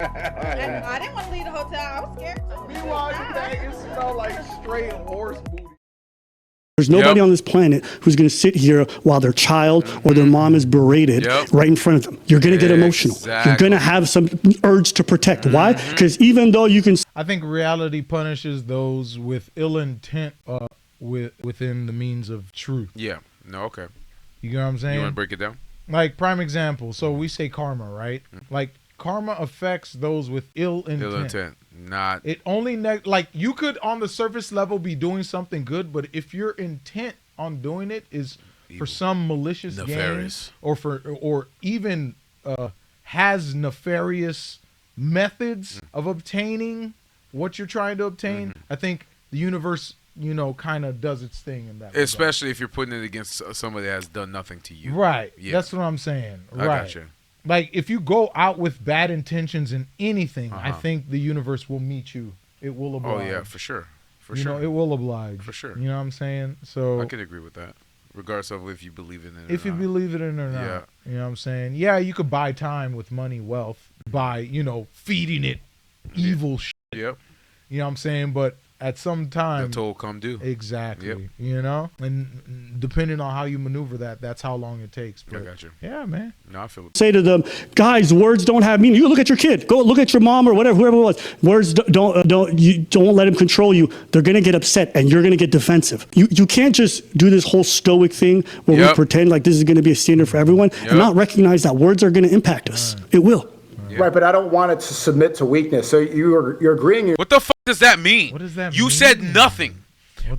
I didn't want to leave the hotel. I was scared too. Meanwhile, it smelled like straight horse booty. There's nobody on this planet who's going to sit here while their child or their mom is berated right in front of them. You're going to get emotional. You're going to have some urge to protect. Why? Because even though you can... I think reality punishes those with ill intent within the means of truth. Yeah. No, okay. You know what I'm saying? You want to break it down? Like, prime example. So we say karma, right? Like, karma affects those with ill intent. Ill intent. Not. It only, like, you could on the surface level be doing something good, but if your intent on doing it is for some malicious nefarious gain, or even has nefarious methods of obtaining what you're trying to obtain, I think the universe, you know, kind of does its thing in that. Especially if you're putting it against somebody that has done nothing to you. Right. Yeah. That's what I'm saying. I Right. gotcha. Like, if you go out with bad intentions in anything, I think the universe will meet you. It will oblige. Oh, yeah, for sure. For you sure. know, it will oblige. For sure. You know what I'm saying? So I could agree with that, regardless of if you believe in it if you believe it in or not. Yeah. You know what I'm saying? Yeah, you could buy time with money, wealth, by, you know, feeding it evil shit. Yep. You know what I'm saying? But at some time... The toll come due. Exactly. Yep. You know? And depending on how you maneuver that, that's how long it takes. But I got you. Yeah, man. No, I feel it. Say to them, guys, words don't have meaning. You look at your kid. Go look at your mom or whatever, whoever it was. Words don't let them control you. They're going to get upset and you're going to get defensive. You can't just do this whole stoic thing where we pretend like this is going to be a standard for everyone and not recognize that words are going to impact us. It will. Yeah. Right, but I don't want it to submit to weakness. So you're agreeing. What the fuck does that mean? What does that mean? You said nothing,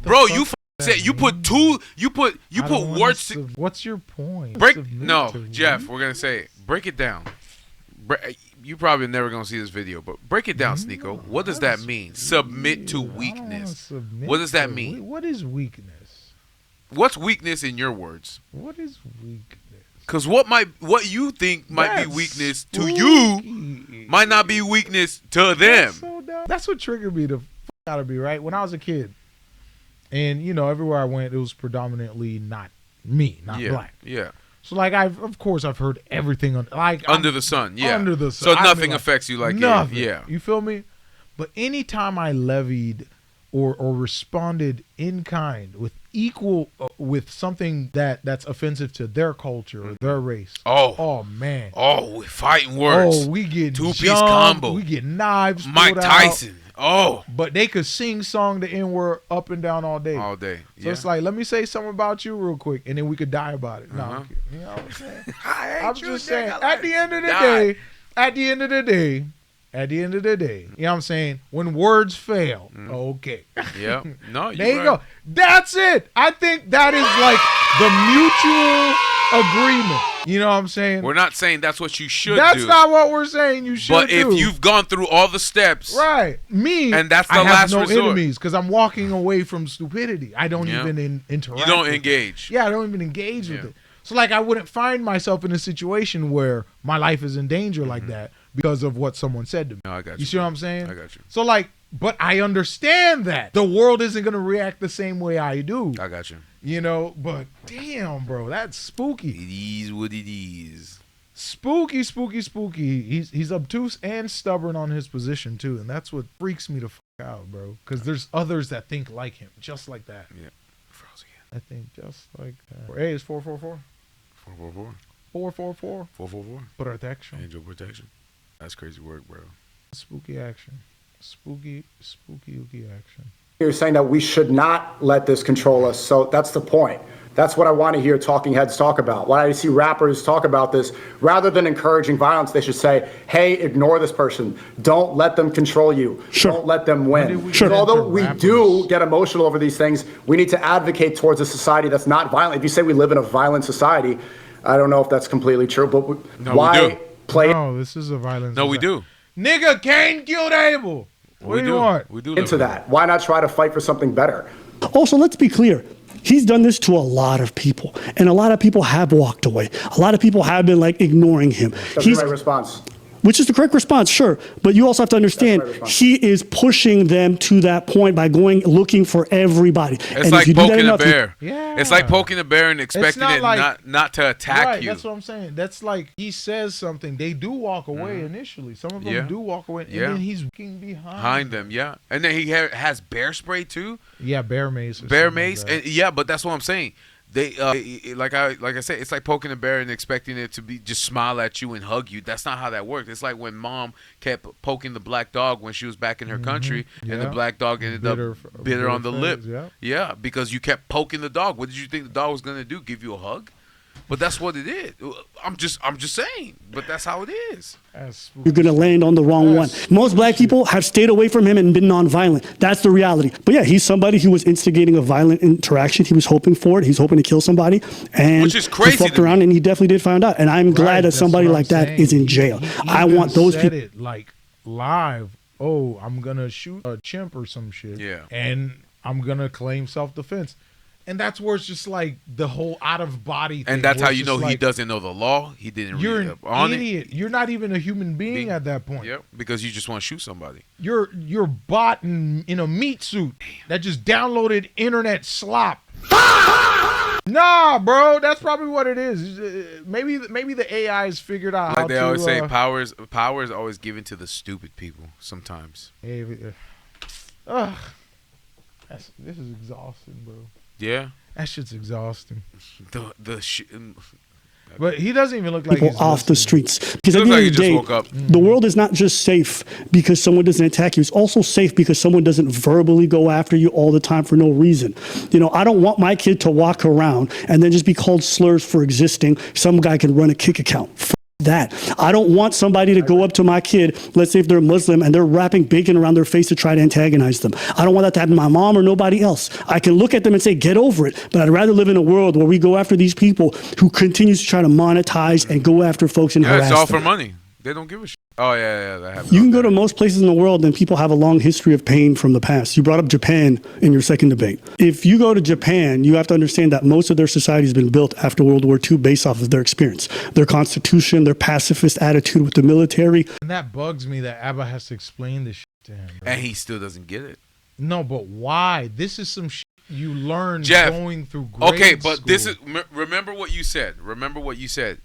bro. You said you put two. You put words. What's your point? No, Jeff. We're gonna say break it down. You probably never gonna see this video, but break it down, Sneeko. What does that mean? Submit to weakness. What does that mean? What is weakness? What's weakness in your words? What is weakness? Because what you think might be weakness to you might not be weakness to them. That's what triggered me to out of me, right? When I was a kid, and you know, everywhere I went, it was predominantly not me, not black. Yeah. So like, I've heard everything under the sun. Yeah. Under the sun. So nothing affects you like nothing. Yeah. You feel me? But anytime I levied or responded in kind with equal with something that's offensive to their culture or their race. Oh man. Oh, fighting words. Oh, we get two-piece combo. We get knives. Mike Tyson. Oh. But they could sing song the N-word up and down all day. All day. So it's like, let me say something about you real quick, and then we could die about it. No, you know what I'm saying? I'm just saying. At the end of the day, you know what I'm saying? When words fail, okay. Yeah. No, there you go. That's it. I think that is like the mutual agreement. You know what I'm saying? We're not saying that's what you should do. That's not what we're saying you should do. But if you've gone through all the steps. Right. Me, and that's the I last have no resort. enemies because I'm walking away from stupidity. I don't even interact. You don't engage. Yeah, I don't even engage with it. So like I wouldn't find myself in a situation where my life is in danger like that because of what someone said to me. No, I got you. You see what I'm saying? I got you. So like, but I understand that the world isn't going to react the same way I do. I got you. You know, but damn, bro, that's spooky. It is what it is. Spooky, spooky, spooky. He's obtuse and stubborn on his position too, and that's what freaks me the fuck out, bro. Because there's others that think like him, just like that. Yeah. Froze again. I think just like that. Hey, it's 444. 444. 444. 444. Protection. Angel protection. That's crazy work, bro. Spooky action. Spooky action. You're saying that we should not let this control us. So that's the point. That's what I want to hear talking heads talk about. When I see rappers talk about this, rather than encouraging violence, they should say, hey, ignore this person. Don't let them control you. Don't let them win. So although we do get emotional over these things, we need to advocate towards a society that's not violent. If you say we live in a violent society, I don't know if that's completely true, but why play? No, this is a violent society. No, we do. Nigga, Cain killed Abel. What do you want? We do into that. Why not try to fight for something better? Also, let's be clear. He's done this to a lot of people, and a lot of people have walked away. A lot of people have been like ignoring him. That's the right response. which is the correct response, sure. But you also have to understand, he is pushing them to that point by looking for everybody. It's like poking a bear. Yeah. It's like poking a bear and expecting it not to attack you. That's what I'm saying. That's like he says something. They do walk away initially. Some of them do walk away, and then he's walking behind them. Yeah. And then he has bear spray too. Yeah, bear mace. Bear mace, and but that's what I'm saying. They like I said, it's like poking a bear and expecting it to be just smile at you and hug you. That's not how that works. It's like when mom kept poking the black dog when she was back in her country, and the black dog ended up bit her on the lip. Yeah, because you kept poking the dog. What did you think the dog was gonna do? Give you a hug? But that's what it is. I'm just saying. But that's how it is. You're going to land on the wrong one. Most black people have stayed away from him and been nonviolent. That's the reality. But yeah, he's somebody who was instigating a violent interaction. He was hoping for it. He's hoping to kill somebody. And which is crazy. He fucked around and he definitely did find out. And I'm glad that somebody like that is in jail. I want those people. It like live. Oh, I'm going to shoot a chimp or some shit. Yeah. And I'm going to claim self-defense. And that's where it's just like the whole out of body thing. And that's how you know he doesn't know the law. He didn't read up on it. You're an idiot. You're not even a human being at that point. Yep, because you just want to shoot somebody. You're bot in a meat suit that just downloaded internet slop. Nah, bro, that's probably what it is. Maybe the AI's figured out how to. Like they always say, power is always given to the stupid people. Sometimes. This is exhausting, bro. Yeah, that shit's exhausting. The But he doesn't even look like people he's off the streets. Because at the end of the day, the world is not just safe because someone doesn't attack you. It's also safe because someone doesn't verbally go after you all the time for no reason. You know, I don't want my kid to walk around and then just be called slurs for existing. Some guy can run a kick account. That. I don't want somebody to go up to my kid, let's say if they're Muslim, and they're wrapping bacon around their face to try to antagonize them. I don't want that to happen to my mom or nobody else. I can look at them and say, get over it. But I'd rather live in a world where we go after these people who continues to try to monetize and go after folks and harass them. It's all for money. They don't give a shit. Oh, yeah, that happens. You can go to most places in the world and people have a long history of pain from the past. You brought up Japan in your second debate. If you go to Japan, you have to understand that most of their society has been built after World War II based off of their experience, their constitution, their pacifist attitude with the military. And that bugs me that Abba has to explain this shit to him. Bro. And he still doesn't get it. No, but why? This is some shit you learn going through grade Okay, but school. this is, remember what you said.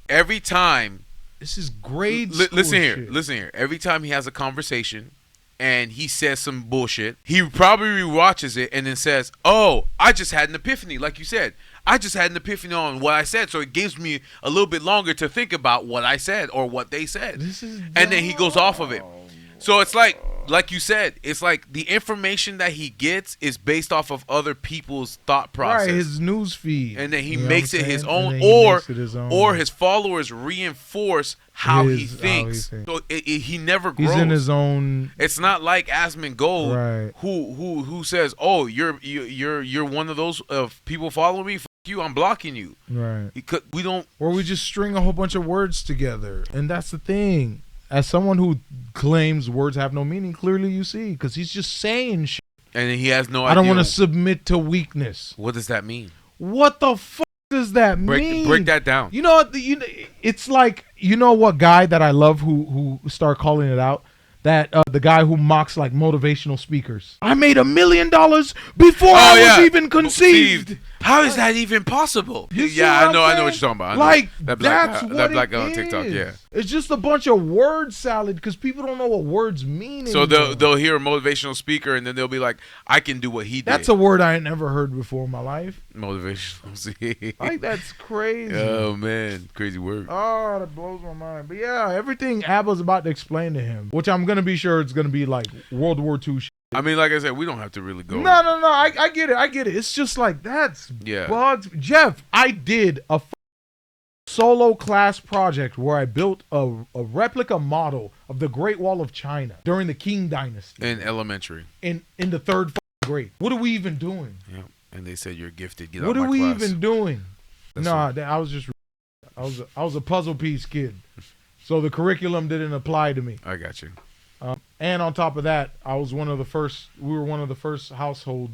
Every time. This is grade school Listen shit. here. Every time he has a conversation and he says some bullshit, he probably rewatches it and then says, oh, I just had an epiphany, like you said. I just had an epiphany on what I said, so it gives me a little bit longer to think about what I said or what they said. And then he goes off of it. So it's like you said, it's like the information that he gets is based off of other people's thought process. Right, his news feed. And then he makes it his own, or his followers reinforce how he thinks. So he never grows. He's in his own. It's not like Asmongold, right, who says, "Oh, you're one of those people following me. Fuck you, I'm blocking you." Right. We don't. Or we just string a whole bunch of words together, and that's the thing. As someone who claims words have no meaning, clearly you see, because he's just saying shit. And he has no idea. I don't want to submit to weakness. What does that mean? What the fuck does that mean? Break that down. You know, it's like, you know what guy that I love who start calling it out? That the guy who mocks like motivational speakers. I made $1 million before I was even conceived. How is that even possible? Yeah, I know what you're talking about. Like that black guy on TikTok. Yeah, it's just a bunch of word salad because people don't know what words mean. So they'll hear a motivational speaker and then they'll be like, I can do what he did. That's a word I ain't never heard before in my life. Motivational. Like that's crazy. Oh man, crazy word. Oh, that blows my mind. But yeah, everything Abba's about to explain to him, which I'm gonna be sure it's gonna be like World War II shit. I mean, like I said, we don't have to really go. No. I get it. It's just like that's bugs. Jeff, I did a solo class project where I built a replica model of the Great Wall of China during the Qing Dynasty in elementary. In the third grade. What are we even doing? Yeah, and they said you're gifted. Get what out are my we class. even doing? I was a puzzle piece kid, so the curriculum didn't apply to me. I got you. And on top of that, we were one of the first household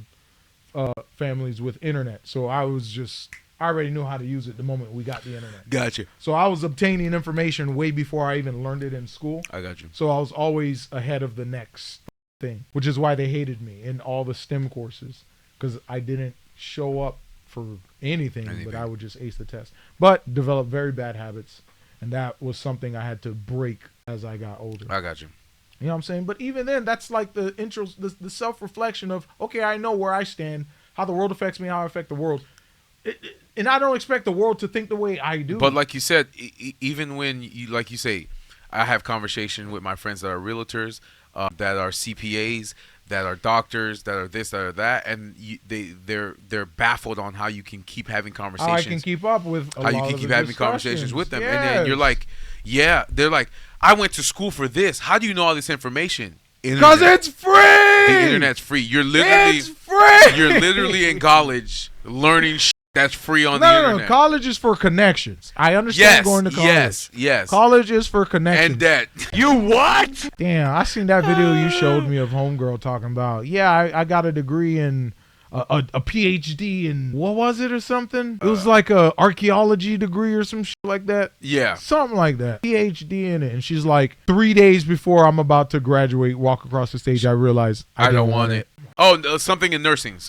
families with internet. So I was just I already knew how to use it the moment we got the internet. Gotcha. So I was obtaining information way before I even learned it in school. I got you. So I was always ahead of the next thing, which is why they hated me in all the STEM courses, because I didn't show up for anything, but I would just ace the test. But developed very bad habits, and that was something I had to break as I got older. I got you. You know what I'm saying? But even then, that's like the intro, the self-reflection of, okay, I know where I stand, how the world affects me, how I affect the world. And I don't expect the world to think the way I do. But like you said, even when you, like you say, I have conversation with my friends that are realtors, that are CPAs, that are doctors, that are this, that are that, and they're baffled on how you can keep having conversations. How I can keep up with how you can keep having conversations with them, and then you're like, yeah, they're like, I went to school for this. How do you know all this information? Because it's free. The internet's free. You're literally It's free. You're literally in college learning that's free on the internet. No. College is for connections. I understand going to college. Yes. College is for connections. And debt. You what? Damn, I seen that video you showed me of homegirl talking about. Yeah, I got a degree in a PhD in what was it or something? It was like a archaeology degree or some shit like that. Yeah. Something like that. PhD in it. And she's like, 3 days before I'm about to graduate, walk across the stage, I realized I don't want it. Oh, something in nursing.